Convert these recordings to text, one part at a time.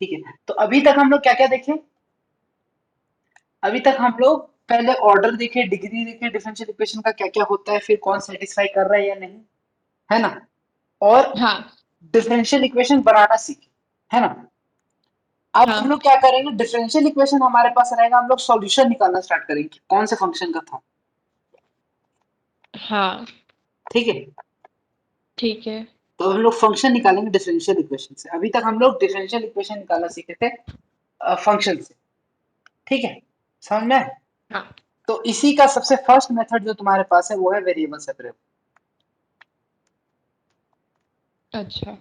ठीक है, तो अभी तक हम लोग क्या क्या देखे? अभी तक हम लोग पहले ऑर्डर देखे, डिग्री देखे, डिफरेंशियल इक्वेशन का क्या क्या होता है, फिर कौन सेटिस्फाई कर रहा है या नहीं, है ना? और हाँ डिफरेंशियल इक्वेशन बनाना सीखे, है ना? अब हम हाँ लोग क्या करेंगे, डिफरेंशियल इक्वेशन हमारे पास रहेगा, हम लोग सॉल्यूशन निकालना स्टार्ट करेंगे कि कौन से फंक्शन का था। हाँ। ठीक है, ठीक है। तो हम लोग फंक्शन निकालेंगे डिफरेंशियल इक्वेशन से। अभी तक हम लोग डिफरेंशियल इक्वेशन निकालना सीखे थे फंक्शन से। ठीक है, समझ में आया? हाँ। तो इसी का सबसे फर्स्ट मेथड जो तुम्हारे पास है वो है वेरिएबल सेपरेबल। अच्छा।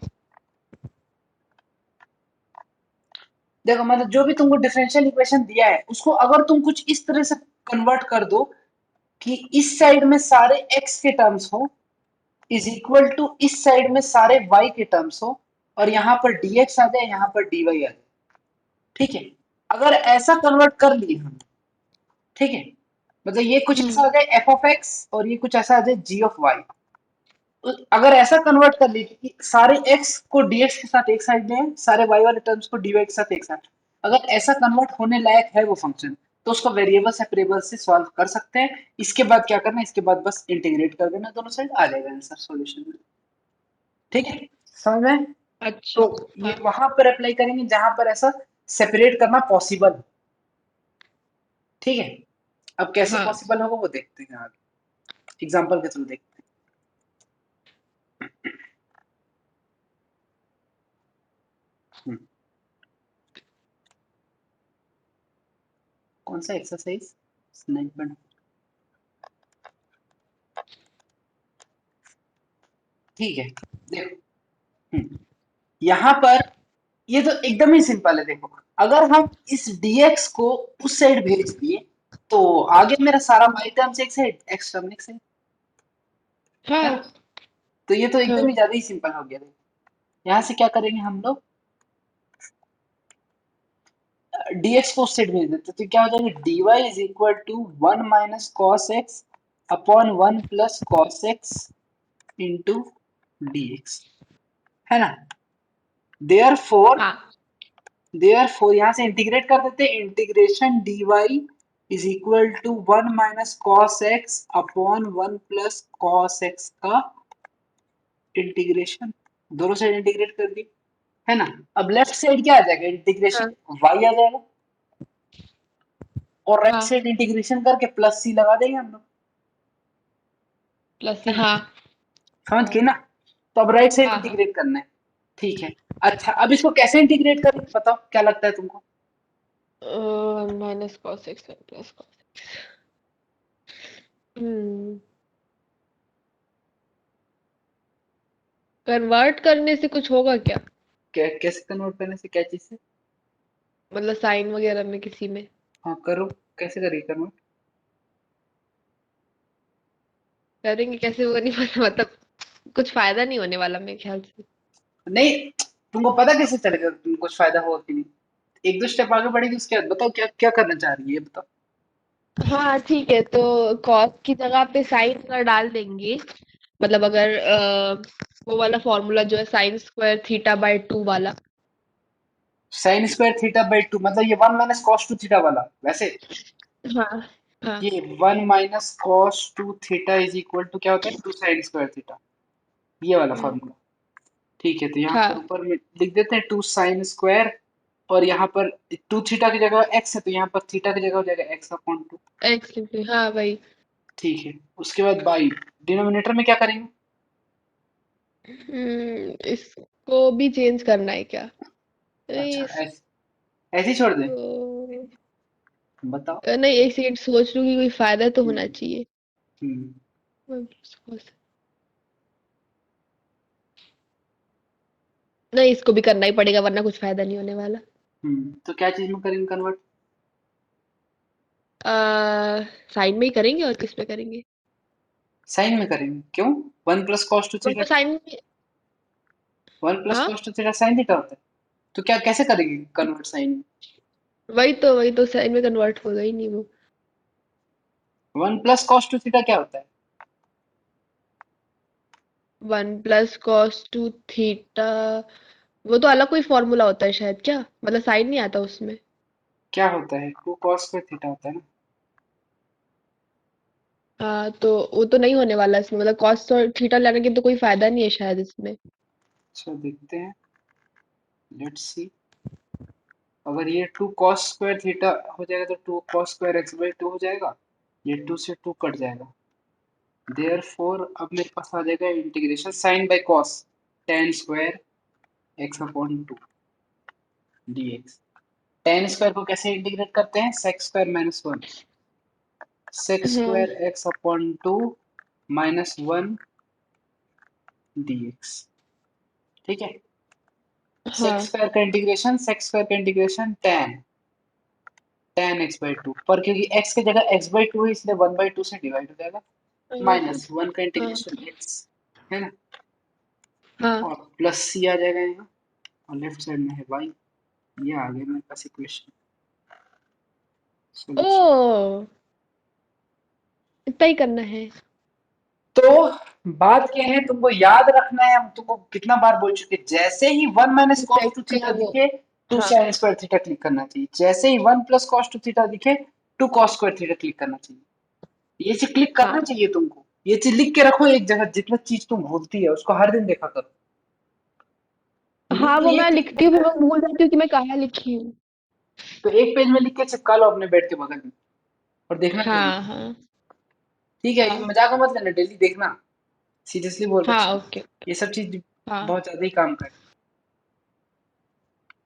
देखो मतलब जो भी तुमको डिफरेंशियल इक्वेशन दिया है उसको अगर तुम कुछ इस तरह से कन्वर्ट कर दो कि इस साइड में सारे x के टर्म्स हो इज इक्वल टू इस साइड में सारे y के टर्म्स हो, और यहाँ पर dx आ जाए, यहाँ पर dy आ जाए। ठीक है, अगर ऐसा कन्वर्ट कर लिए हम, ठीक है, मतलब ये कुछ ऐसा हम्म। आ जाए f ऑफ x और ये कुछ ऐसा आ जाए g ऑफ y। तो अगर ऐसा कन्वर्ट कर लीजिए कि सारे x को dx के साथ एक साइड में है, सारे y वाले टर्म्स को dy के साथ एक साथ, अगर ऐसा कन्वर्ट होने लायक है वो फंक्शन, तो उसको वेरिएबल सेपरेबल से सॉल्व कर सकते हैं। इसके बाद क्या करना है, इसके बाद बस इंटीग्रेट कर देना, दोनों साइड आ जाएगा आंसर सॉल्यूशन में। ठीक है, समझ में? अच्छा। तो ये हाँ वहां पर अप्लाई करेंगे जहां पर ऐसा सेपरेट करना पॉसिबल है। ठीक है, अब कैसे हाँ। पॉसिबल होगा वो देखते हैं आगे, एग्जांपल के थ्रू देखते हैं। कौन सा एक्सरसाइज? नहीं बना। ठीक है, देखो, यहाँ पर ये तो एकदम ही सिंपल है। देखो, अगर हम इस dx को उस साइड भेज दिए तो आगे मेरा सारा y टर्म्स एक साइड, x टर्म एक साइड, है ना? हाँ तो ये तो एकदम हाँ। ही ज्यादा ही सिंपल हो गया। देखो, यहाँ से क्या करेंगे हम लोग, dx को उस साइड भेज देते तो क्या हो जाएगा, dy is equal to 1 minus cos x upon 1 plus cos x into dx, है ना? देयरफॉर हाँ। देयरफॉर यहाँ से इंटीग्रेट कर देते हैं, integration dy is equal to 1 minus cos x upon 1 plus cos x का इंटीग्रेशन, दोनों साइड इंटीग्रेट कर दी, है ना? अब लेफ्ट साइड क्या आ जाएगा, हाँ इंटीग्रेशन y आ जाएगा, और राइट हाँ। साइड इंटीग्रेशन करके प्लस सी लगा देंगे हम लोग, प्लस है सी, ना? हाँ। समझ हाँ गए ना? तो अब राइट साइड हाँ। हाँ। इंटीग्रेट करना है। ठीक है, अच्छा अब इसको कैसे इंटीग्रेट करें बताओ, क्या लगता है तुमको? Minus cos x plus cos. Hmm. Convert करने से कुछ होगा क्या? कैसे कन्वर्ट करने से, क्या चीज से? मतलब साइन वगैरह में किसी में? हाँ करो, कैसे करिए कन्वर्ट? करेंगे कैसे होगा नहीं पता, मतलब कुछ फायदा नहीं होने वाला मेरे ख्याल से। नहीं, तुमको पता कैसे चलेगा तुमको कुछ फायदा होगा कि नहीं? एक दो स्टेप आगे बढ़ेगी उसके बाद बताओ क्या क्या करना चाह रही है, ये बताओ। हाँ ठीक है, तो कॉस की जगह पे साइन अगर डाल देंगे, मतलब अगर वो वाला फॉर्मूला जो है साइन स्क्वायर थीटा बाय 2 वाला। Sine square theta by two मतलब ये 1 माइनस कॉस टू थीटा वाला वैसे, हाँ हाँ ये 1 minus cos two theta is equal to क्या होता है, 2 साइन स्क्वायर थीटा, ये वाला हम्म, फॉर्मूला। ठीक है, तो यहाँ पर हाँ ऊपर में लिख देते हैं 2 साइन स्क्वायर, और यहाँ पर 2 थीटा की जगह x है तो यहाँ पर थीटा की जगह हो जाएगा x अपॉन 2। एक्स इंटू, हाँ भाई। ठीक है, उसके बाद बाई डिनोमिनेटर में क्या करेंगे? इसको भी चेंज करना है क्या? अच्छा, इसको ऐसे ऐसे ही छोड़ दें? बताओ। नहीं, एक सेकंड सोच लूं कि कोई फायदा तो होना हम्म चाहिए। हम्म नहीं, इसको भी करना ही पड़ेगा वरना कुछ फायदा नहीं होने वाला। तो क्या चीज में करेंगे कन्वर्ट? साइन में ही करेंगे और किस पे करेंगे? साइन में करेंगे, क्यों? 1 प्लस कॉस टू थीटा, मतलब साइन में। 1 प्लस हाँ, cos two theta sine theta होता है, तो क्या कैसे करेंगे कन्वर्ट साइन में? वही तो साइन में कन्वर्ट होगा ही नहीं वो। 1 प्लस कॉस टू थीटा क्या होता है? 1 प्लस कॉस टू थीटा वो तो अलग कोई फॉर्मूला होता है शायद, क्या मतलब साइन नहीं आता उसमें? क्या होता है, टू कॉस स्क्वायर थीटा होता है ना। हाँ तो वो तो नहीं होने वाला इसमें, मतलब कॉस और थीटा लेने की तो कोई फायदा नहीं है शायद इसमें। चलो देखते हैं, लेट्स सी। अगर ये टू कॉस स्क्वायर थीटा हो जाएगा तो two cos square x by two हो जाएगा, ये टू से टू कट जाएगा। देयरफॉर अब मेरे पास आ जाएगा integration sine by cos tan square x upon two dx। Tan square को कैसे इंटीग्रेट करते हैं, sec square minus one, sec हाँ square x upon two minus one dx। ठीक है, सेक्स हाँ स्क्वायर का इंटीग्रेशन, सेक्स स्क्वायर का integration tan, tan x by two पर क्योंकि x की जगह x बाई टू है इसलिए वन बाई टू से डिवाइड हो जाएगा, माइनस वन का हाँ इंटीग्रेशन x है ना, हाँ। और प्लस c आ जाएगा यहाँ, और लेफ्ट साइड में है y। ये आ गया मेरे पास इक्वेशन, सॉल्यूशन। ओ, इतना ही करना है। तो बात क्या है, तुमको याद रखना है, हम तुमको कितना बार बोल चुके, जैसे ही one minus cos two theta का वो। दिखे टू हाँ साइन स्क्वायर थीटा क्लिक करना चाहिए, जैसे ही one plus cos two theta दिखे two cos square theta click करना चाहिए। ये चीज क्लिक करना हाँ चाहिए तुमको, ये चीज लिख के रखो एक जगह, जितना चीज तुम भूलती है उसको हर दिन देखा करो। लिख हाँ, के वो मैं एक लिखती हूँ फिर मैं भूल जाती हूँ कि मैं कहाँ लिखी हूँ। तो एक पेज में लिख के चिपका लो अपने बेड के बगल में, और देखना डेली। हाँ हाँ ठीक है, ये हाँ मजाक मत लेना, डेली देखना, सीरियसली बोल हाँ रहा हूँ। ओके। ये सब चीज हाँ बहुत ज्यादा ही काम करे,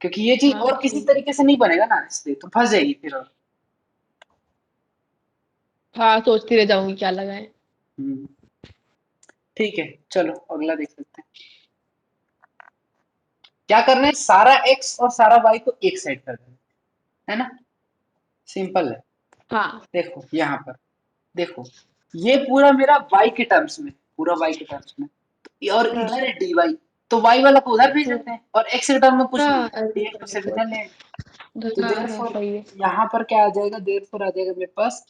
क्योंकि ये चीज हाँ और किसी ठीक है। तरीके से नहीं बनेगा ना, इसलिए तुम फंस जाएगी फिर और। हाँ सोचती रह जाऊंगी क्या लगाए। हम्म, ठीक है, चलो अगला देख लेते हैं। क्या करना है, सारा एक्स और सारा वाई को एक साइड कर देना है ना, सिंपल है। हाँ देखो यहाँ पर, देखो ये पूरा मेरा y के टर्म्स में, पूरा y के टर्म्स में, और हाँ इधर है dy, तो y वाला को उधर भेज देते हम्म, हैं, और x के टर्म में कुछ नहीं हाँ है, dx को सिर्फ इधर ले आएंगे। तो हाँ हाँ देयरफॉर सही है। यहाँ पर क्या आ जाएगा, देयरफॉर आ जाएगा मेरे पास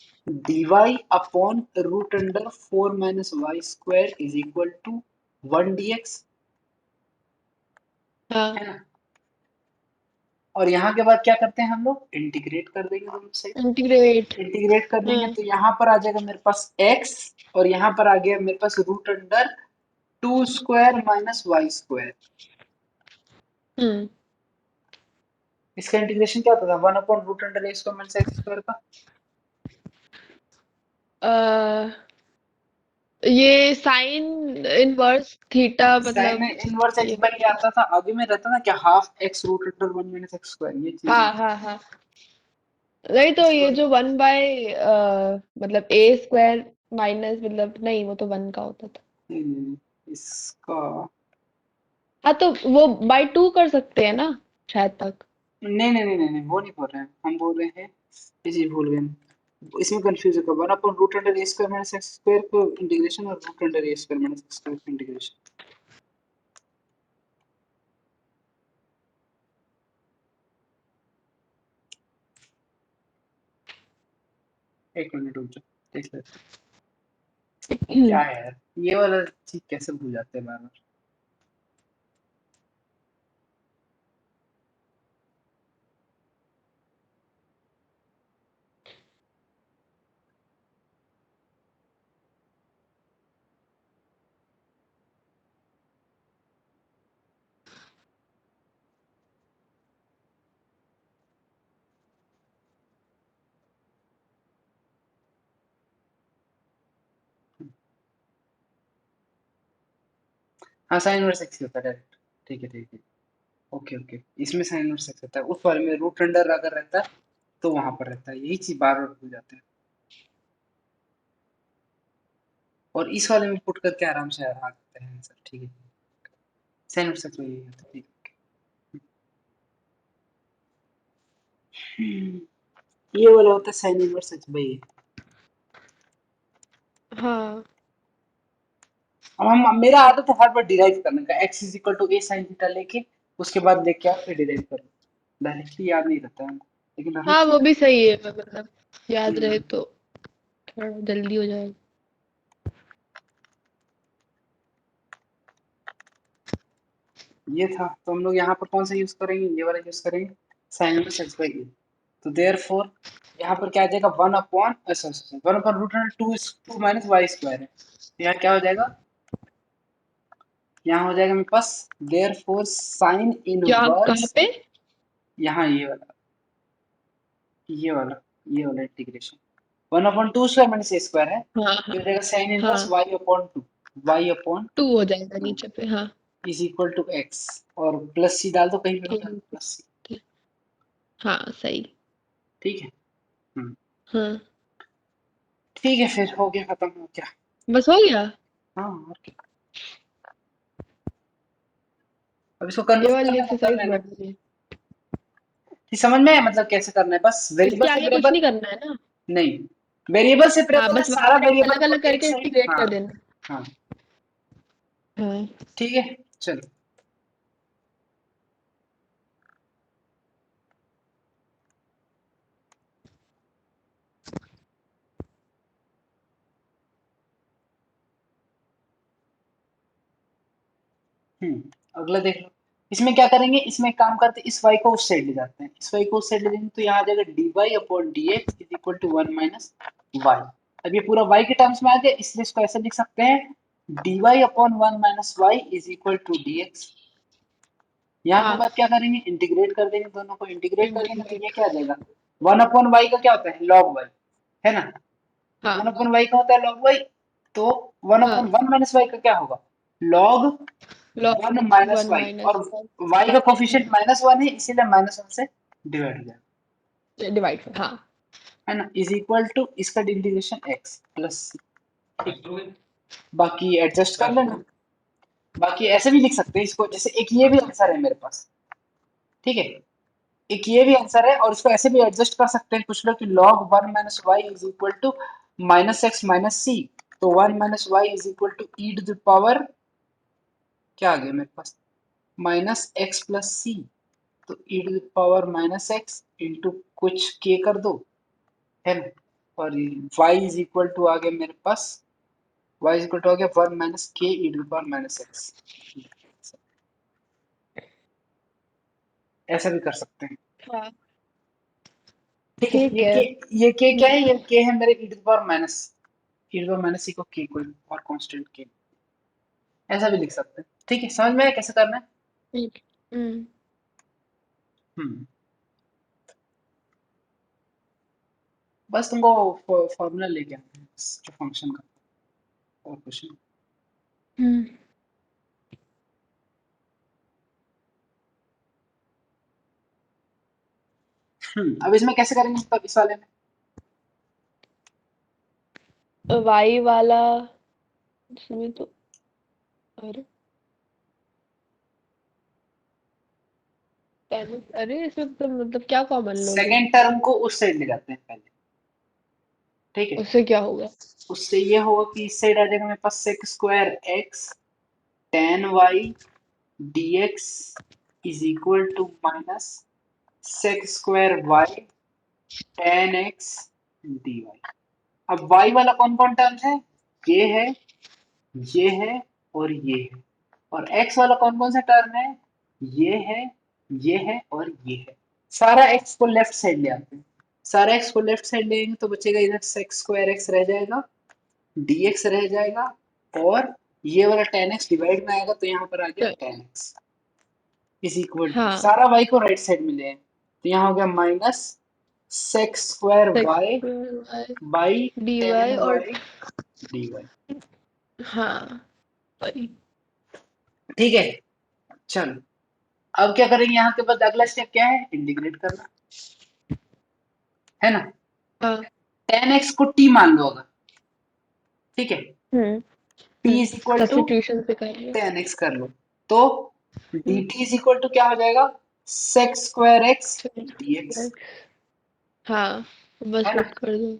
dy upon root under four minus y square is equal to one dx, हाँ है ना। और यहाँ के बाद क्या करते हैं हम लोग, इंटीग्रेट कर देंगे दोनों साइड। इंटीग्रेट। इंटीग्रेट कर देंगे हाँ तो यहाँ पर आ जाएगा मेरे पास x, और यहाँ पर आ गया मेरे पास root under two square minus y square. Hmm. इसका इंटीग्रेशन क्या होता था, one upon root under a square minus x square का। अ, ये साइन इनवर्स थीटा साइन मतलब इनवर्स एक्स ये बाई क्या आता था, आगे में रहता था क्या, half x root under one minus x square, ये चीज हाँ रहती हाँ हाँ। नहीं तो थी। ये जो वन बाय मतलब ए स्क्वायर माइनस मतलब नहीं वो तो वन का होता था। नहीं नहीं नहीं, इसका हाँ तो वो बाय टू कर सकते हैं ना शायद तक। नहीं नहीं नहीं नहीं नहीं, वो नहीं बोल रहे हैं, हम बोल रहे हैं, ये चीज भूल गए हम। इसमें कंफ्यूज होगा, one upon root under a square minus x square को इंटीग्रेशन, और root under a square minus x square को इंटीग्रेशन। एक मिनट रुक जाओ, देख लेते हैं। क्या है यार, ये वाला चीज कैसे भूल जाते हैं बार बार। हाँ साइन इनवर्स एक्स ही होता है डायरेक्ट, ठीक है ठीक है। ओके ओके, इसमें साइन इनवर्स एक्स होता है, उस वाले में रूट अंडर अगर रहता है तो वहां पर रहता है, यही चीज बार बार भूल जाते हैं। और इस वाले में पुट करके आराम से आ सकते हैं आंसर, ठीक है। साइन इनवर्स एक्स यही होता है, ठीक है। ये वाला होता है साइन इनवर्स एक्स भाई। हाँ अब हम, मेरा आदत है हर बार डिराइव करने का, x is equal to a sine theta लेके उसके बाद लेके आओ फिर डिराइव करो, डायरेक्टली याद नहीं रहता है हमको, लेकिन रहना हाँ वो चाहिए। भी सही है मतलब याद रहे हम्म, तो थोड़ा जल्दी हो जाएगा। ये था, तो हम लोग यहाँ पर कौन सा यूज करेंगे, ये वाला यूज करेंगे, साइन इनवर्स एक्स बाई ए। तो देयरफॉर यहाँ पर क्या आ जाएगा, 1/√2 माइनस वाई स्क्वायर है, तो यहाँ क्या हो जाएगा, यहाँ हो जाएगा मेरे पास देयरफॉर साइन क्या कहाँ इनवर्स, पे? यहाँ ये वाला ये वाला इंटीग्रेशन 1/2 स्क्वायर माइनस ए स्क्वायर है, हाँ तो हाँ हो जाएगा साइन इनवर्स हाँ, वाई अपॉन 2 हो जाएगा नीचे पे, हाँ। इज इक्वल टू एक्स, और प्लस सी डाल दो कहीं पे भी डाल दो, ठीक प्लस सी। है, हाँ सही। ठीक है। हम्म। हाँ, ठीक है, फिर हो गया, खत्म हो गया। बस हो गया। हाँ, और क्या। अब इसको ये कन्वर्ट वाली करना है मतलब एक्सरसाइज मैंने, बढ़। कि समझ में आया मतलब कैसे करना है, बस वेरिएबल इसके से आगे कुछ वेरिएबल, नहीं करना है ना? नहीं, वेरिएबल सेपरेट हाँ, होगा, बस वाली सारा साइड वेरिएबल को अलग-अलग एक करके साइड, इंटीग्रेट हाँ। कर देना। हाँ, हाँ, ठीक है, चलो। अगला देख लो। इसमें क्या करेंगे, इसमें एक काम करते हैं, इस y को उस साइड ले जाते हैं, इस y को उस साइड ले जाएंगे तो यहाँ आ जाएगा dy upon dx is equal to 1 minus y। अब ये पूरा y के टर्म्स में आ गया, इसलिए इसको ऐसे लिख सकते हैं, dy upon 1 minus y is equal to dx। यहाँ के हाँ, बाद क्या करेंगे, इंटीग्रेट कर देंगे, दोनों को इंटीग्रेट करेंगे तो ये इंटीग्रेट। क्या आ जाएगा, 1 अपॉन y का क्या होता है, log y, है ना। वन हाँ, अपॉन वाई का होता है लॉग वाई, तो वन अपॉन हाँ, वन माइनस वाई का क्या होगा, log log one minus 1 y, minus और 1। वाई का कोफिशिएंट -1 है, इसीलिए -1 से डिवाइड हो जाएगा, डिवाइड, हाँ। है ना, इज इक्वल टू इसका इंटीग्रेशन एक्स प्लस सी। ठीक, बाकी एडजस्ट कर लेना, बाकी ऐसे भी लिख सकते हैं इसको, जैसे एक ये भी आंसर है मेरे पास, ठीक है, एक ये भी आंसर है, और इसको ऐसे भी एडजस्ट कर सकते हैं कुछ लोग कि log 1 minus y is equal to minus x minus c, तो 1 minus y is equal to e to the power, क्या आ गया मेरे पास, माइनस एक्स प्लस सी, तो e to the power minus x into कुछ के कर दो, है ना, और y इज इक्वल टू आ गया मेरे पास, y इज इक्वल टू आ गया 1 minus k e to the power minus x. ऐसा भी कर सकते हैं, हाँ, ठीक है, ठीक है। ये के क्या है, ये हम्म, के है मेरे e to the power minus, e to the power minus c को के कोई और कांस्टेंट के, ऐसा भी लिख सकते हैं, ठीक है, समझ में आया कैसे करना है। ठीक। हम्म, बस तुमको फॉर्मूला लेके आना है बस, जो फंक्शन का, और कुछ नहीं। हम्म। अब इसमें कैसे करेंगे, मतलब इस वाले में, वाई वाला, इसमें तो, अरे अरे इसमें तो मतलब क्या कॉमन लोगे? सेकेंड टर्म को उस साइड ले जाते हैं पहले, ठीक है, उससे क्या होगा? उससे ये होगा कि इस साइड आ जाएगा मेरे पास sec square x tan y d x is equal to minus sec square y tan x d y. अब वाई वाला कौन कौन टर्म है, ये है, ये है, और ये है, और एक्स वाला कौन कौन सा टर्म है, ये है, ये है, और ये है। सारा एक्स को लेफ्ट साइड ले आते हैं, सारा एक्स को लेफ्ट साइड लेंगे तो बचेगा इधर सेक स्क्वायर एक्स रह जाएगा, dx रह जाएगा, और ये वाला tan x डिवाइड में आएगा तो यहाँ पर आ गया तो, tan x is equal to, हाँ, सारा y को राइट साइड में ले आए तो यहाँ हो गया minus sec square sec x y y by d y tan और, y dy। हाँ, वही। ठीक है, चलो, अब क्या करेंगे, यहाँ के बाद अगला स्टेप क्या है, इंटीग्रेट करना, है ना, हाँ। tan x को t मान लो अगर, ठीक है, hmm. t is equal to substitution से करेंगे। tan x कर लो, तो dt इज इक्वल टू क्या हो जाएगा, सेक स्क्वायर x dx, हाँ, बस है ना, पुट कर दो।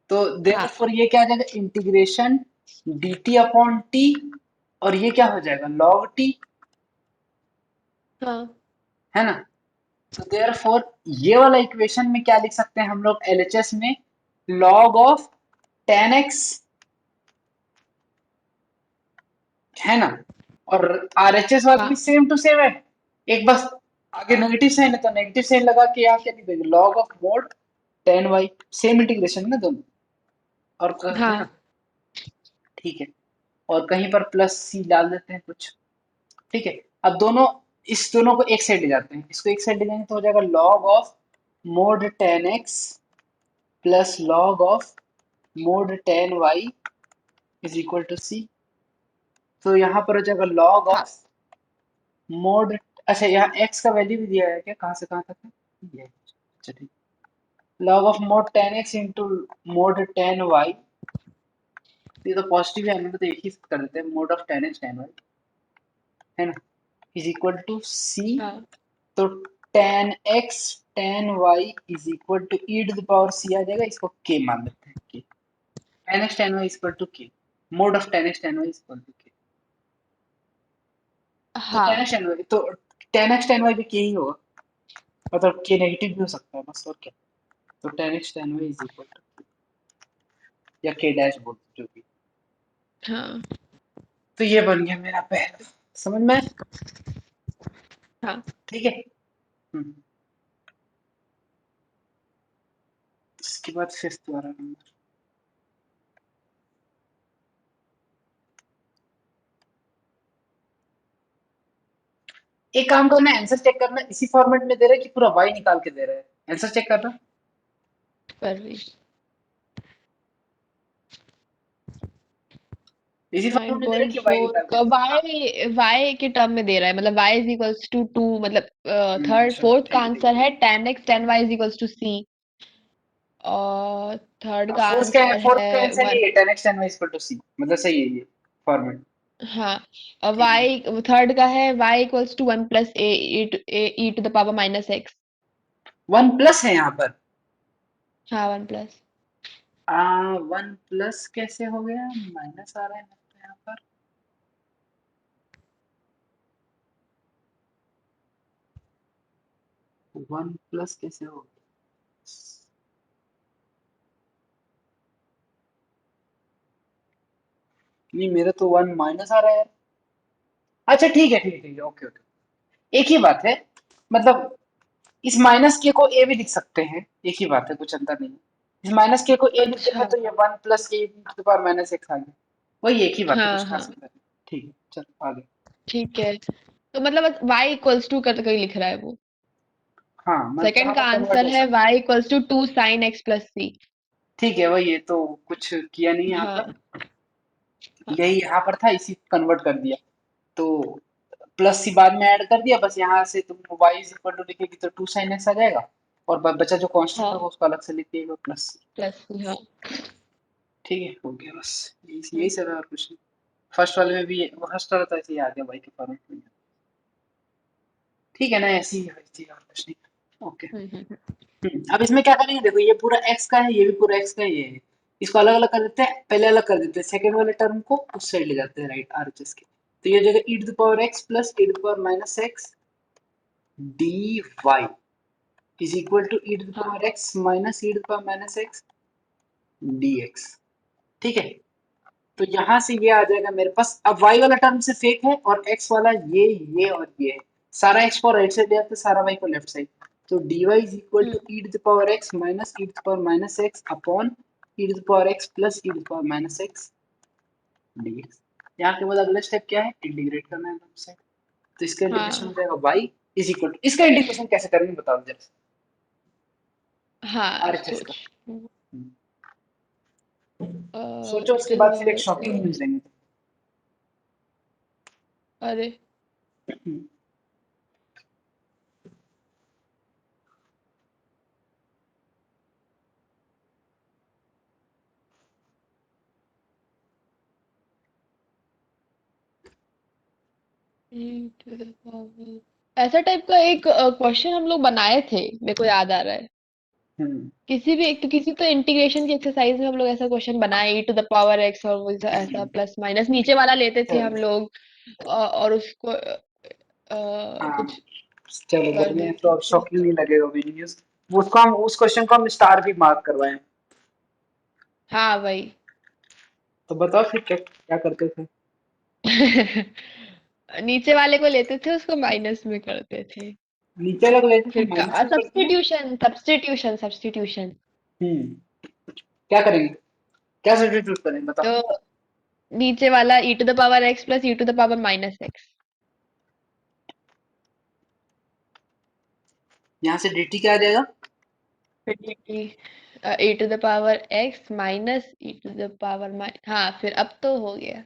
तो हाँ, देयरफॉर ये क्या आ जाएगा, इंटीग्रेशन dt अपॉन t, और ये क्या हो जाएगा, log t, हाँ, है ना, तो देयरफॉर ये वाला इक्वेशन में क्या लिख सकते हैं हम लोग एलएचएस में, log ऑफ tan x, है ना, और आरएचएस वाला भी हाँ सेम टू सेम है। एक बस आगे नेगेटिव साइन है तो नेगेटिव साइन लगा के यहाँ क्या लिख देंगे, log of mod tan y. Same integration है ना दोनों, और है ना, हाँ ठीक है। और कहीं पर प्लस सी डाल देते हैं कुछ, ठीक है। अब दोनों, इस दोनों को एक साइड ले जाते हैं, इसको एक साइड ले जाएंगे तो हो जाएगा log of mod tan x plus log of mod tan y is equal to c. तो यहाँ पर हो जाएगा लॉग हाँ ऑफ मोड, अच्छा यहाँ x का वैल्यू भी दिया है क्या, कहाँ से कहाँ तक है ये, अच्छा ठीक। Log of mod tan x into mod tan y, ये तो पॉजिटिव है, तो एक ही कर देते हैं, mod of tan x tan y, है ना, इज इक्वल टू सी। हाँ तो tan x tan y is equal to e to the power c आ जाएगा, इसको के मान लेते हैं, k tan x tan y is equal to k, mod of tan x tan y is equal to k. तो tan हाँ x tan y, तो टेन एक्स टेन वाई भी के ही होगा, मतलब के नेगेटिव भी हो सकता है बस, और क्या। तो tan x tan y is equal to, या के डैश बोल जो भी। हाँ तो ये बन गया मेरा पहला, समझ में, हाँ ठीक है। उसके बाद फिफ्थ वाला नंबर, एक काम करना, आंसर चेक करना, इसी फॉर्मेट में दे रहा है कि पूरा वाई निकाल के दे रहा है, आंसर चेक करना। कर रही इसी फॉर्मेट नाइन में दे रहा है पॉइंट कि वाई फोर निकाल के का दे वाई वाई के टर्म में दे रहा है, मतलब y is equals to two, मतलब थर्ड चलो फोर्थ का ठीक है ठीक आंसर है tan x tan y is equals to c, और थर्ड है। का आंसर फोर्थ है का आंसर वन। ये tan x tan y equal to c, मतलब सही है ये फॉर्मेट, हाँ और ठीक है। वाई थर्ड का है y equals to one plus a e to the power minus x. One plus है यहाँ पर, हाँ वन प्लस। वन प्लस कैसे हो गया, माइनस आ रहा है लगता है यहाँ पर, वन प्लस कैसे हो गया, नहीं मेरा तो वन माइनस आ रहा है यार। अच्छा ठीक है ठीक है ठीक है, ओके ओके, एक ही बात है, मतलब इस माइनस के को ए भी लिख सकते हैं, एक ही बात है, कुछ अंतर नहीं है। इस माइनस के को ए लिख देना अच्छा तो ये one plus e to the power minus x आ गया, वही एक ही बात है, हाँ कुछ खास हाँ अंतर नहीं। ठीक है चल आगे। ठीक है, तो मतलब वाई इक्वल्स टू कर कर लिख रहा है वो। हाँ मतलब सेकंड यहाँ का पर कन्वर्ट आंसर हो है सकता है, y equals to two sine x plus c. ठीक है, वही है, तो कुछ किया नहीं यहाँ हाँ पर, हाँ यही यहाँ पर था, इसी कन्वर्ट कर दिया। तो प्लस सी बाद में ऐड कर दिया, बस यहाँ से तुम y इज इक्वल टू लिखेगी तो टू साइन एक्स आ जाएगा, और बचा जो कांस्टेंट हाँ होगा उसको अलग से लिख दिएगा प्लस। प्लस सी हाँ। ठीक है हो गया बस, यही हम्म सब है और कुछ नहीं। फर्स्ट वाले में भी फर्स्ट वाला तो ऐसे ही आ गया भाई के फॉर्मेट में, ठीक है ना, ऐसी ही हुई थी और कुछ नहीं, ओके। हम्म। अब इसमें क्या करेंगे, देखो ये पूरा x का है, ये भी पूरा x का है, ये है, इसको अलग अलग कर देते हैं, पहले अलग कर देते हैं, सेकंड वाले टर्म को उस साइड ले जाते हैं, राइट, आरएचएस के। तो ये हो जाएगा e to the power x plus e to the power minus x dy is equal to e to the हाँ power x minus e to the power minus x dx, ठीक है। तो यहाँ से ये आ जाएगा मेरे पास, अब y वाला टर्म से फेक है, और x वाला ये और ये है, सारा x को राइट साइड ले आते, सारा y को लेफ्ट साइड। तो dy is equal to e to the power x minus e to the power minus x upon e to the power x plus e to the power minus x dx। यहाँ के बाद अगला step क्या है, integrate करना है दोनों side. तो इसका इंटीग्रेशन हाँ हो जाएगा y इज इक्वल टू, इसका इंटीग्रेशन कैसे करेंगे बताओ जरा, हाँ आरएचएस का। सोच सोचो, उसके बाद फिर एक शॉकिंग न्यूज देंगे। अरे ऐसा टाइप का एक क्वेश्चन हम लोग बनाए थे, मेरे को याद आ रहा है। हम्म किसी भी एक तो किसी तो इंटीग्रेशन की एक्सरसाइज में हम लोग ऐसा क्वेश्चन बनाए, ई टू द पावर एक्स और वो ऐसा प्लस माइनस नीचे वाला लेते थे हम चलो लोग, और उसको हाँ कुछ चलो कर बढ़िया है, तो देते अब थे। शॉकिंग नहीं लगेगा भी न्यूज, वो उसको हम, उस क्वेश्चन को हम स्टार भी मार्क करवाएं। हाँ वही। तो बताओ फिर क्या क्या करते थे। नीचे वाले को लेते थे, उसको माइनस में करते थे। नीचे वाले को लेते थे फिर माइनस में करते हैं। Substitution substitution substitution. क्या करेंगे, क्या सब्स्टिट्यूट करेंगे बताओ। तो नीचे वाला e to the power x plus e to the power minus x. यहाँ से dt क्या आ जाएगा। फिर e to the power x minus e to the power हाँ, फिर अब तो हो गया।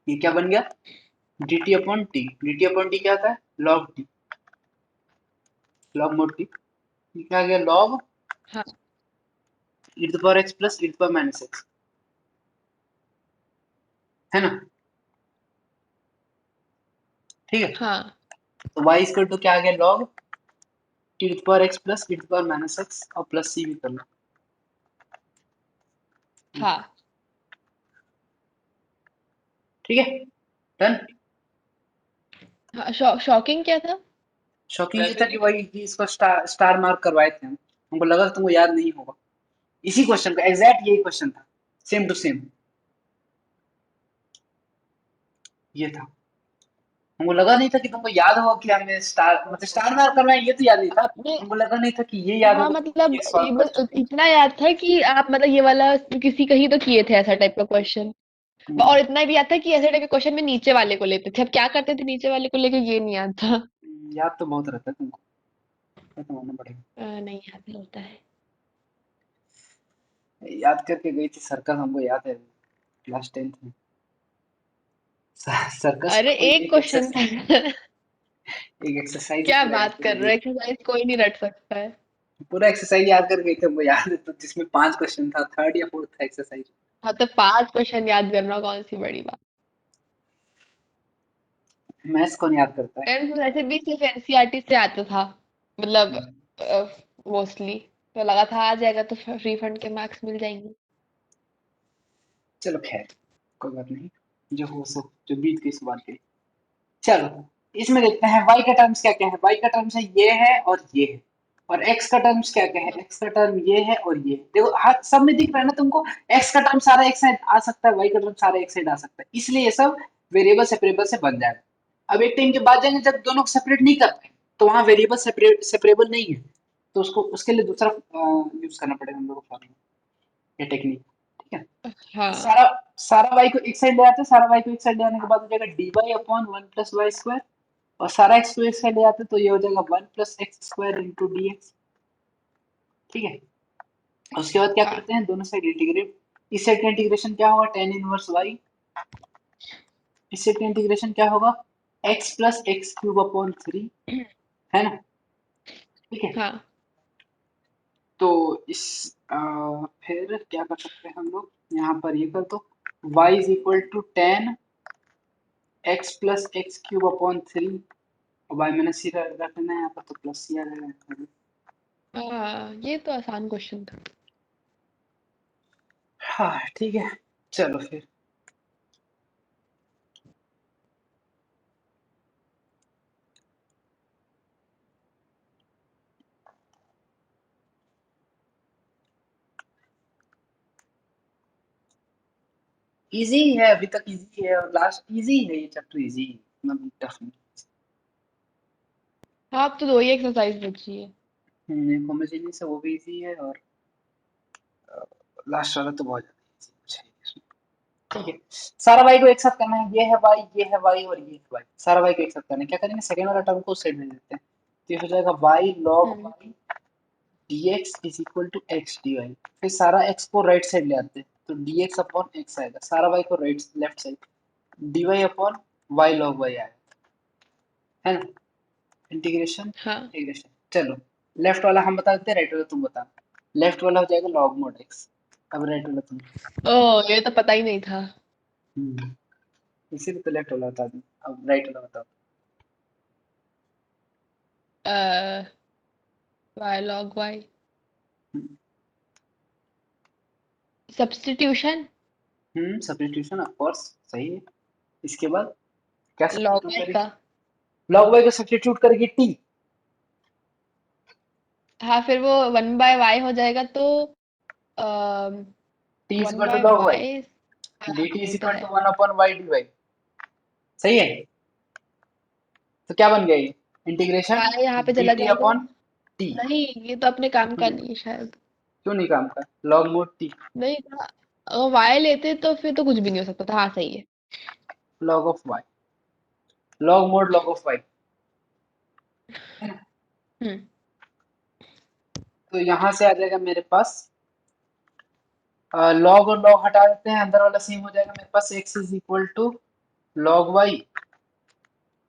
ये क्या बन गया, dt upon T. dt upon T क्या होता है, log t, log mod t। ये क्या आ गया, log हाँ e to the power x plus e to the power minus x, है ना। ठीक है, हाँ तो y इक्वल टू क्या आ गया, log e to the power x plus e to the power minus x, और प्लस c भी कर लो। हाँ ठीक है, डन। हाँ। शॉकिंग क्या था? शॉकिंग ये था कि वही कि इसको स्टार स्टार मार्क करवाए थे हम, हमको लगा तुमको याद नहीं होगा। इसी क्वेश्चन का एग्जैक्ट यही क्वेश्चन था, सेम टू सेम ये था। हमको लगा नहीं था कि तुमको याद होगा कि हमने स्टार मतलब स्टार मार्क करवाए, ये तो याद नहीं था। आपने हमको लगा नहीं था कि ये याद हाँ होगा कि तुम मतलब ये सॉल्व कर बस चुके इतना याद था कि आप मतलब ये वाला किसी कहीं तो किए थे ऐसा टाइप का क्वेश्चन। हो। और इतना भी याद था कि ऐसे टाइप के क्वेश्चन में नीचे वाले को लेते थे। अब क्या करते थे नीचे वाले को लेके ये नहीं याद था। याद तो बहुत रहता है तुमको, ये तो मानना पड़ेगा। नहीं याद होता है। याद करके गई थी सर्कस, हमको याद है क्लास 10th में। सर्कस अरे का कोई एक एक क्वेश्चन था। एक एक्सरसाइज क्या पूरा याद बात करके कर गई रहे हो, थी। एक्सरसाइज कोई नहीं रट सकता है। पूरा एक्सरसाइज याद कर गई थी, हमको याद है, तो जिसमें 5 क्वेश्चन था, थर्ड या फोर्थ था एक्सरसाइज। हाँ तो 5 क्वेश्चन याद करना कौन सी बड़ी बात। मैथ्स कौन याद करता है। टेंथ वैसे भी सिर्फ एनसीईआरटी से आता था, मतलब मोस्टली। तो लगा था आ जाएगा तो फ्री फंड के मार्क्स मिल जाएंगे। चलो खैर, कोई बात नहीं, जो हो सो, जो बीत गई सो बात गई। चलो, इसमें देखते हैं y का टर्म्स क्या क्या है। y का टर्म्स है ये है और ये है, और x का टर्म्स क्या क्या है। x का टर्म ये है और ये है। देखो हर सब में दिख रहा है ना तुमको, x का टर्म सारा एक साइड आ सकता है, y का टर्म सारा एक साइड आ सकता है, इसलिए ये सब वेरिएबल सेपरेबल से बन जाएगा। अब एक टाइम के बाद जाएंगे जब दोनों को सेपरेट नहीं कर पाए, तो वहां वेरिएबल सेपरेबल नहीं है, तो उसको उसके लिए दूसरा यूज करना पड़ेगा हम लोग को फॉर्मूला या टेक्निक। ठीक है, हाँ सारा सारा y को एक साइड ले आते हैं, सारा y को एक साइड ले आने के बाद हो जाएगा dy upon 1 plus y square, और सारा x को एक साइड ले आते हैं तो ये हो जाएगा 1 plus x square into D x. ठीक है, उसके बाद क्या हाँ करते हैं, दोनों साइड इंटीग्रेट। इस साइड का इंटीग्रेशन क्या होगा, टेन इनवर्स वाई। इस साइड का इंटीग्रेशन क्या होगा, x plus x cube upon 3, है ना। ठीक है, हाँ तो इस फिर क्या कर सकते हैं हम लोग, यहाँ पर ये कर दो, y is equal to tan x plus x cube upon 3, और y माइनस सी रखना है यहाँ पर, तो प्लस सी आ जाएगा। हाँ, ये तो आसान क्वेश्चन था। हाँ ठीक है, चलो फिर। इजी है, अभी तक इजी है, और लास्ट इजी है, ये चैप्टर इजी है, इतना भी टफ नहीं। हाँ अब तो 2 ही एक्सरसाइज बची है। होमोजेनियस है वो भी इजी है, और लास्ट वाला तो बहुत ज्यादा इजी कुछ है नहीं इसमें। ठीक है, सारा वाई को एक साथ करना है, ये है वाई, ये है वाई, और ये है वाई, सारा वाई को एक साथ करना है। क्या करेंगे, सेकंड वाला टर्म को उस साइड में देते हैं, तो ये हो जाएगा y log hmm y dx is equal to x d y. फिर सारा x को राइट साइड ले आते हैं, तो dx अपॉन x आएगा, सारा y को right left side, dy upon y log y आएगा, है ना। इंटीग्रेशन हाँ इंटीग्रेशन, चलो लेफ्ट वाला हम बता देते हैं, राइट वाला तुम बताना। लेफ्ट वाला हो जाएगा लॉग मोड x, अब राइट वाला तुम। ओ ये तो पता ही नहीं था। हम्म, इसीलिए तो लेफ्ट वाला बता दूं, अब राइट वाला बताओ। Y log y substitution substitution of course, सही है। इसके बाद क्या लॉग सब्स्टिट्यूट वाई करेगी, का। लॉग वाई को सब्स्टिट्यूट करेगी t, हाँ फिर वो 1/y हो जाएगा तो t is one equal to by log y, y. हाँ dt ये इज तो इक्वल है। To 1 upon y dy। सही है। तो क्या बन गया ये इंटीग्रेशन y यहाँ पे डी चला टी जाएगा। Upon T. नहीं, ये तो अपने काम का क्यों नहीं है शायद। नहीं काम का, लॉग मोड टी, नहीं था, अगर y लेते तो फिर तो कुछ भी नहीं हो सकता था। हाँ सही है। Log of y, log mod log of y, है ना। हम्म। तो यहाँ से आ जाएगा मेरे पास लॉग और लॉग हटा देते हैं, अंदर वाला सेम हो जाएगा मेरे पास, x is equal to log y,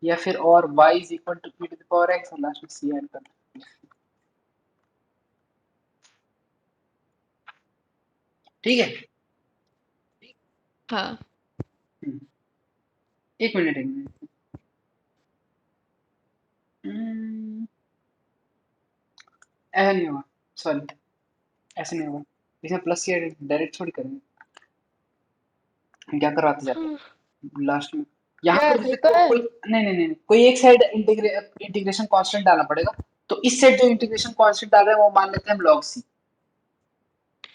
या फिर और y is equal to e to the power x, और लास्ट में c ऐड कर देते हैं। ठीक है। हाँ। हम्म, एक मिनट एक मिनट। हम्म, ऐसा नहीं होगा, सॉरी, ऐसे नहीं होगा, इसमें प्लस या डायरेक्ट थोड़ी करेंगे, हम क्या करवाते जाते हाँ, हैं लास्ट में। यहाँ क्या पर जैसे होता है? कोई नहीं नहीं नहीं कोई एक साइड इंटीग्रेशन कांस्टेंट डालना पड़ेगा। तो इस साइड जो इंटीग्रेशन कांस्टेंट डाल रहे हैं वो मान लेते हैं हम लॉग सी,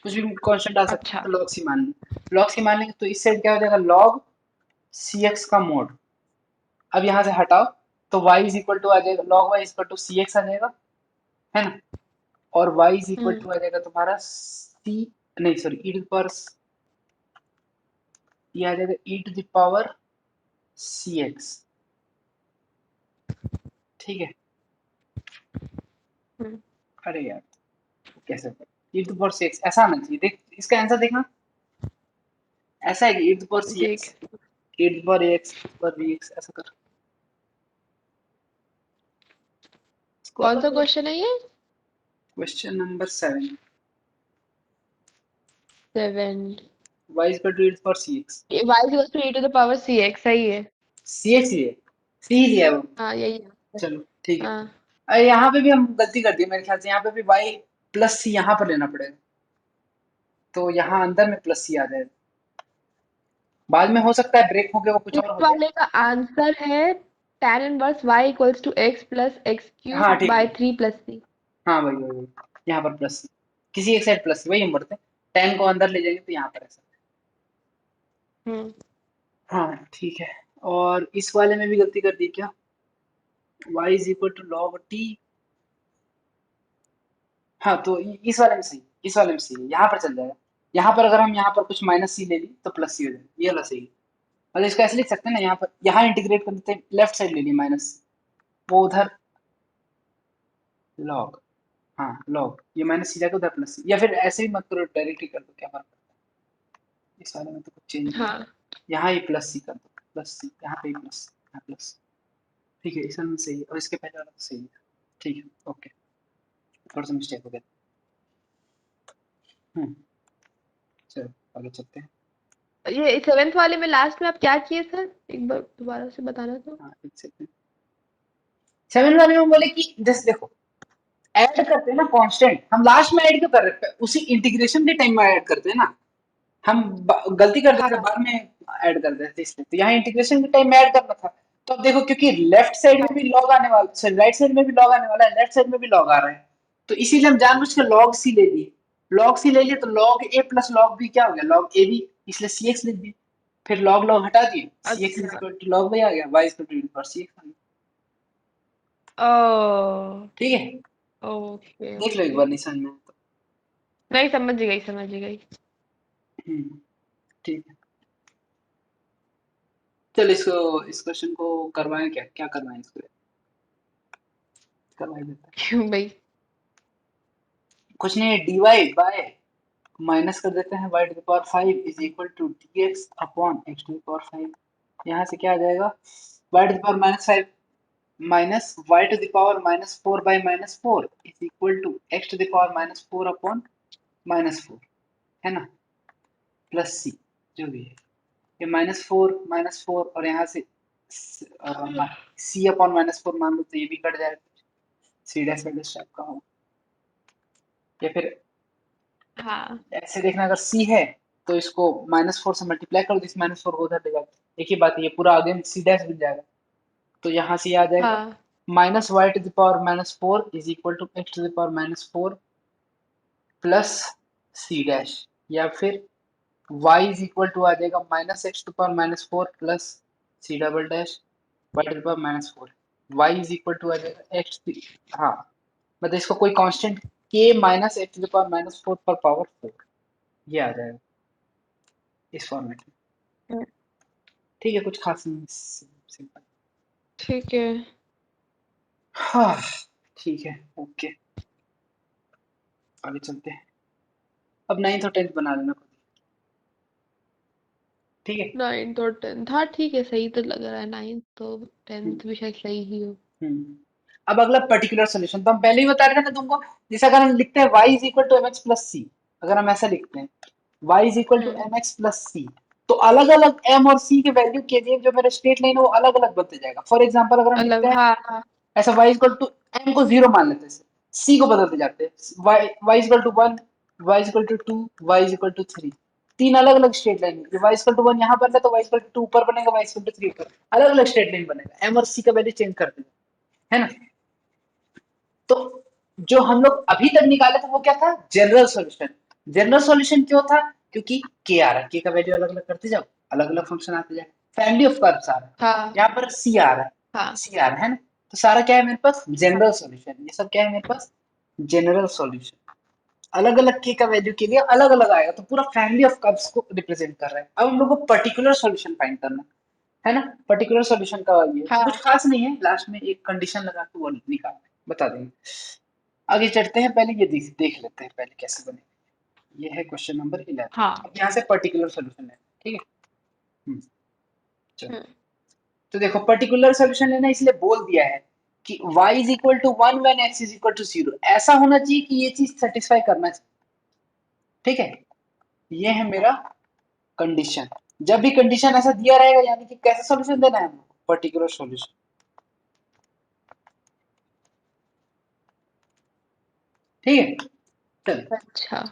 कुछ भी कांस्टेंट डाल सकते हैं, अच्छा। तो लॉग सी मान लेंगे, लॉग सी मान लेंगे तो इस साइड क्या हो जाएगा, लॉग सी एक्स का मोड। अब यहाँ से हटाओ, तो y इज इक्वल टू आ जाएगा, log y is equal to c x आ जाएगा, है ना। और y is equal hmm. To आ जाएगा तुम्हारा सी, नहीं सॉरी, ई टू पावर, ये आ जाएगा e to the power c x. ठीक है। हम्म। अरे यार, कैसे e to power c x ऐसा आना चाहिए, देख इसका आंसर देखना, ऐसा है कि ई टू पावर सी ठीक। X, e to power x, e to power b x, ऐसा कर। इसको कौन सा अलग, क्वेश्चन है ये? Question number 7, 7। y is equal to e to power c x, y equals to e to the power cx, सही है। सी एक्स ही है, सी ही लिया है वो। हाँ यही है। चलो ठीक है। हाँ। अरे यहाँ पे भी हम गलती कर दी मेरे ख्याल से, यहाँ पे भी y प्लस सी यहाँ पर लेना पड़ेगा, तो यहाँ अंदर में प्लस सी आ जाएगा, बाद में हो सकता है ब्रेक हो गया वो कुछ इस और हो जाए। वाले का आंसर है tan inverse y equals to x plus x हाँ क्यूब ठीक बाय है, 3 प्लस c। हाँ वही वही वही, यहाँ पर प्लस सी, किसी एक साइड प्लस सी, वही हम बढ़ते हैं, टेन को अंदर ले जाएंगे तो यहाँ पर ऐसा। हम्म। हाँ ठीक है। और इस वाले में भी गलती कर दी क्या, y is equal to log t, हाँ तो इस वाले में सही, इस वाले में सही है, यहाँ पर चल जाएगा। यहाँ पर अगर हम यहाँ पर कुछ माइनस सी ले ली तो प्लस सी हो जाएगा, ये वाला सही है। मतलब इसको ऐसे लिख सकते हैं ना, यहाँ पर यहाँ इंटीग्रेट कर देते हैं, लेफ्ट साइड ले ली माइनस, वो उधर लॉग, हाँ लॉग, ये माइनस सी जाएगा उधर प्लस सी, या फिर ऐसे ही मत करो, डायरेक्ट ही कर दो, क्या फर्क पड़ता है, इस वाले में तो कुछ चेंज नहीं है। हाँ। यहाँ ही प्लस सी कर दो, प्लस सी, यहाँ पे ही प्लस, यहाँ प्लस, ठीक है, इस वाले में सही है, और इसके पहले वाला तो सही है। ठीक है, ओके, थोड़ा सा मिस्टेक हो गया। हम्म, चलो आगे चलते हैं। ये 7th वाले में लास्ट में आप क्या किए सर? एक बार दोबारा से बताना तो। हाँ एक सेकंड, सेवन वाले में बोले कि जैसे देखो, ऐड करते हैं ना कांस्टेंट, हम लास्ट में ऐड क्यों कर रहे हैं, उसी इंटीग्रेशन के टाइम में ऐड करते हैं ना, हम गलती कर देते हैं हाँ। बाद में ऐड कर देते हैं, इसलिए तो यहाँ इंटीग्रेशन के टाइम में ऐड करना था। तो अब देखो, क्योंकि लेफ्ट साइड में हाँ। भी लॉग आने वाला, सॉरी राइट साइड में भी लॉग आने वाला है, लेफ्ट साइड में भी लॉग आ रहा है, तो इसीलिए हम जानबूझ के लॉग सी ले लिए, लॉग सी ले लिए, तो लॉग ए प्लस लॉग बी क्या हो गया, लॉग ए बी, इसलिए सी एक्स लिख दिए, फिर लॉग लॉग हटा दिए, सी एक्स इज अच्छा। इक्वल टू लॉग वाई आ गया, y is equal to c x आ गया। ओ। ठीक है, ओके देख लो एक ओके। बार निशान में तो। नहीं, समझ गई समझ गई। ठीक है। चल इसको, इस क्वेश्चन को करवाएं, क्या क्या करवाएं इसको, करवा ही देते हैं। क्यों भाई? कुछ नहीं, dy बाय माइनस कर देते हैं y to the power 5 is equal to dx upon x to the power 5, यहाँ से क्या आ जाएगा, y to the power minus 5 minus y to the power minus 4 by minus 4 is equal to x to the power minus 4 upon minus 4, है ना, plus c, जो भी है, ये माइनस फोर और यहाँ से सी अपॉन माइनस फोर मान लो, तो ये भी कट जाएगा, सी डैश वाइड टाइप का हो, या फिर हाँ। ऐसे देखना, अगर सी है तो इसको माइनस फोर से मल्टीप्लाई करो, इस माइनस फोर को उधर ले जाओ, एक ही बात है, ये पूरा अगेन सी डैश बन जाएगा, तो यहाँ से ये आ जाएगा हाँ। Minus y to the power minus four is equal to x to the power minus four plus c dash, या फिर y इज इक्वल टू आ जाएगा minus x to power minus four plus c double dash y to the power -4 y is equal to आ जाएगा x, हाँ मतलब इसको कोई constant k minus x to the power -4 पर पावर 4, ये आ जाएगा इस फॉर्मेट में। हम्म, ठीक है, कुछ खास नहीं, सिंपल। ठीक है। हाँ ठीक है, ओके, आगे चलते हैं। अब 9th और 10th बना लेना खुद ही, ठीक है। 9th और 10th, हाँ ठीक है, सही तो लग रहा है। 9th तो हम्म 10th भी शायद सही ही हो। हम्म। अब अगला पर्टिकुलर सोल्यूशन, तो हम पहले ही बता रहे थे ना तुमको, जैसे अगर हम लिखते हैं y is equal to m x plus c, अगर हम ऐसा लिखते हैं y is equal to hmm. M x plus c, तो अलग अलग m और c के वैल्यू के लिए जो मेरा स्ट्रेट लाइन है वो अलग अलग बनते जाएगा। फॉर एग्जाम्पल अगर हम लिखते अलग, हैं हाँ हाँ। ऐसा y इक्वल टू m को 0 मान लेते हैं, c को बदलते जाते हैं, y equal to 1, y equal to 2, y equal to 3, तीन अलग अलग स्ट्रेट लाइन है। y इक्वल टू 1 यहाँ पर है तो y इक्वल टू 2 ऊपर बनेगा, y इक्वल टू 3 ऊपर, अलग अलग स्ट्रेट लाइन बनेगा, m और c का वैल्यू चेंज कर देगा, है ना। तो जो हम लोग अभी तक निकाले थे वो क्या था, जनरल सॉल्यूशन। जनरल सॉल्यूशन क्यों था, क्योंकि के आ रहा है, के का वैल्यू अलग अलग करते जाओ, अलग अलग फंक्शन आते जाए, फैमिली ऑफ कर्व्स आ रहा है, हाँ यहाँ पर सी आ रहा है, हाँ सी आ रहा है ना, तो सारा क्या है मेरे पास, हाँ। जनरल सॉल्यूशन, ये सब क्या है मेरे पास, जनरल सॉल्यूशन। अलग अलग के का वैल्यू के लिए अलग अलग आएगा, तो पूरा फैमिली ऑफ कर्व्स को रिप्रेजेंट कर रहा है। अब हम लोग को पर्टिकुलर सॉल्यूशन फाइंड करना है ना, पर्टिकुलर सॉल्यूशन का ये तो कुछ हाँ खास नहीं है, लास्ट में एक कंडीशन लगा के वो निकाल बता देंगे। आगे चढ़ते हैं, पहले ये देख लेते हैं पहले कैसे बने। ये है क्वेश्चन नंबर 11। हाँ। अब यहाँ से पर्टिकुलर सोल्यूशन है, ठीक है। हम्म, चलो, हम्म। तो देखो पर्टिकुलर सोल्यूशन लेना इसलिए बोल दिया है कि y is equal to 1 when x is equal to 0, ऐसा होना चाहिए कि ये चीज सेटिस्फाई करना चाहिए, ठीक है। ये है मेरा कंडीशन। जब भी कंडीशन ऐसा दिया रहेगा यानी कि कैसा सोल्यूशन देना है, पर्टिकुलर सोल्यूशन, ठीक है। चल अच्छा।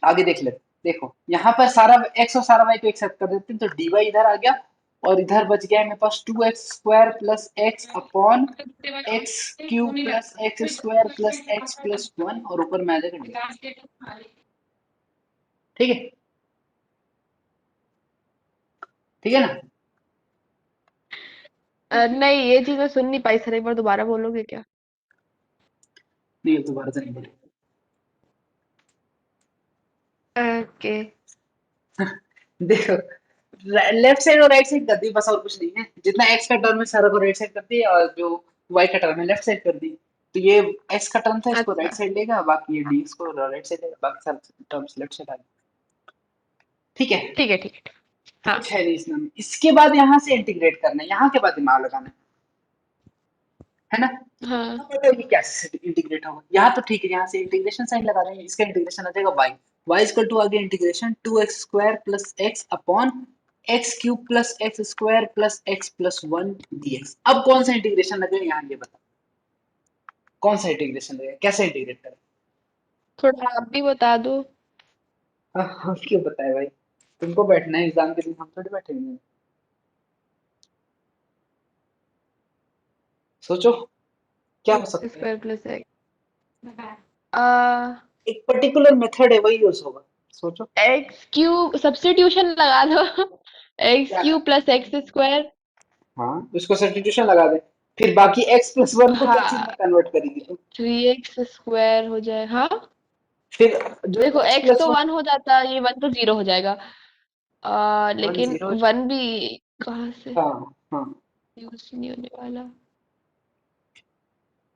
आगे देख लेते, देखो यहाँ पर सारा x और सारा y को एक साथ कर देते हैं, तो dy इधर आ गया और इधर बच गया मेरे पास 2x² plus x upon x cube plus x² plus x plus 1 और ऊपर में आ जाएगा dy, ठीक है, ठीक है ना। नहीं, ये चीज मैं सुन नहीं पाई सर, एक बार दोबारा बोलोगे क्या? नहीं अब दोबारा से नहीं बोलेंगे। ओके। देखो लेफ्ट साइड और राइट साइड कर दी बस, और कुछ नहीं है, जितना x का टर्म है सारा को राइट साइड कर दी और जो y का टर्म है लेफ्ट साइड कर दी, तो ये x का टर्म था इसको राइट अच्छा। साइड लेगा, बाकी ये dx को राइट साइड लेगा, बाकी सारे टर्म्स लेफ्ट साइड आ गए, ठीक है। ठीक है ठीक है। हाँ कुछ है नहीं इसमें, इसके बाद यहाँ से इंटीग्रेट करना है, यहाँ के बाद दिमाग लगाना है ना। हाँ। यहाँ पता है कि कैसे इंटीग्रेट होगा, यहाँ तो ठीक है, यहाँ से इंटीग्रेशन साइन लगा देंगे, इसका इंटीग्रेशन आ जाएगा y, y इक्वल टू आ गया integration 2x² plus x upon x cube plus x² plus x plus 1 dx। अब कौन सा इंटीग्रेशन लगेगा यहाँ ये बता, कौन सा इंटीग्रेशन लगेगा, कैसे इंटीग्रेट करें। थोड़ा आप भी बता दो। हाँ हम क्यों बताए भाई, तुमको बैठना है एग्जाम के दिन, हम थोड़ी बैठेंगे। सोचो क्या हो एक्स सकता है, स्क्वायर प्लस एक्स, एक पर्टिकुलर मेथड है वही यूज होगा, सोचो एक्स क्यूब सब्स्टिट्यूशन लगा दो। एक्स क्या। Cube plus x square. हाँ उसको सब्स्टिट्यूशन लगा दे, फिर बाकी x प्लस 1 को क्या चीज हाँ, में कन्वर्ट करेगी तुम, 3x स्क्वायर हो जाए, हाँ। फिर जो देखो x x प्लस तो 1, 1 हो जाता, ये 1 तो 0 हो जाएगा। 1 लेकिन 0, 1 भी कहाँ से हाँ हाँ। यूज नहीं होने वाला।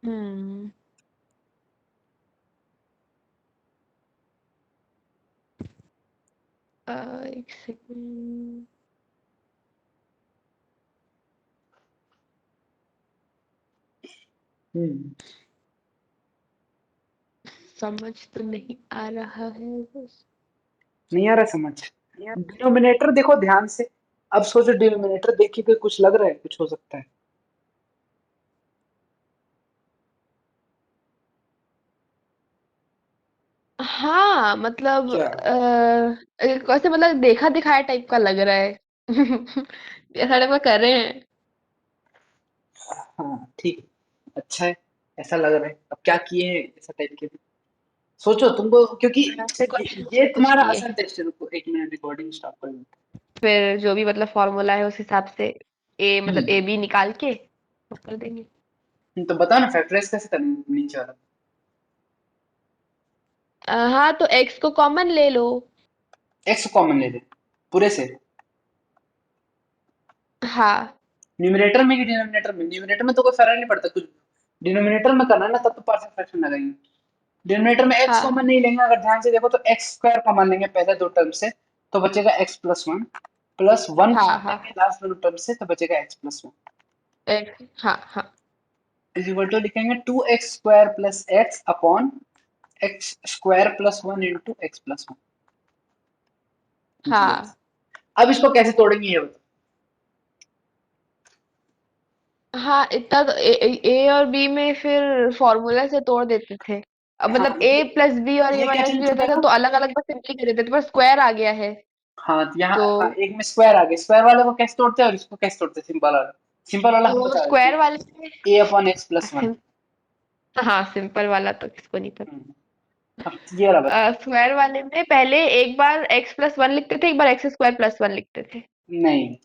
हम्म। एक सेकंड। हम्म समझ तो नहीं आ रहा है बस। नहीं आ रहा समझ, डिनोमिनेटर देखो ध्यान से, अब सोचो डिनोमिनेटर देख के कोई कुछ लग रहा है, कुछ हो सकता है हाँ मतलब क्या। कैसे, मतलब देखा दिखाया टाइप का लग रहा है। ऐसा टाइप का कर रहे हैं। हाँ ठीक है, अच्छा है, ऐसा लग रहा है, अब क्या किए हैं ऐसा टाइप के, सोचो तुमको, क्योंकि ऐसे ये कुछ तुम्हारा किए, असल टेस्ट है, रुको 1 मिनट रिकॉर्डिंग स्टॉप कर। फिर जो भी मतलब फॉर्मूला है उस हिसाब से। ए मतलब ए बी निकाल के तो कर देंगे। तो बताओ ना फैक्टराइज कैसे करना नीचे वाला। हाँ तो एक्स को कॉमन ले लो। एक्स कॉमन ले ले पूरे से। हाँ न्यूमरेटर में कि डिनोमिनेटर में? न्यूमरेटर में तो कोई फर्क नहीं पड़ता कुछ। डिनोमिनेटर में करना है ना तब तो पार्शियल फ्रैक्शन लगाएंगे। डिनोमिनेटर में एक्स हाँ कॉमन नहीं लेंगे, अगर ध्यान से देखो तो एक्स स्क्वायर कॉमन लेंगे पहले दो टर्म से, तो बचेगा x plus one, plus one हाँ कॉमन हाँ लेंगे लास्ट दोनों टर्म से, तो बचेगा एक्स प्लस वन। एक्स हाँ हाँ इज इक्वल टू लिखेंगे two x square plus x upon x square plus one into x plus one. हाँ अब इसको कैसे तोड़ेंगे ये बताओ। हाँ इतना तो ए और बी में फिर फॉर्मूला से तोड़ देते थे। अब हाँ मतलब ए प्लस बी और ए ये माइनस कैसे बी रहता था छूटेगा? तो अलग अलग बस सिंपली कर देते थे, पर स्क्वायर आ गया है हाँ तो यहाँ तो हाँ, एक में स्क्वायर आ गया, स्क्वायर वाले को कैसे तोड़ते हैं और इसको कैसे तोड़ते हैं? सिंपल वाला, सिंपल वाला हम तो बता देते स्क्वायर हैं। वाले में ए अपॉन एक्स प्लस वन। हाँ सिंपल वाला तो किसको नहीं पता। अब ये वाला बता। स्क्वायर वाले में पहले एक बार एक्स प्लस वन लिखते थे, एक बार एक्स स्क्वायर प्लस वन लिखते थे। नहीं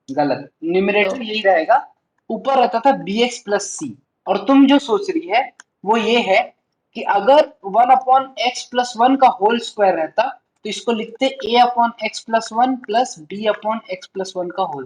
गलत, तो न्यूमरेटर यही रहेगा। ऊपर रहता था बी एक्स प्लस सी, और तुम जो सोच रही है वो ये है कि अगर one upon x plus one का होल स्क्वायर रहता तो इसको लिखते a upon x plus one plus b upon x plus one का होल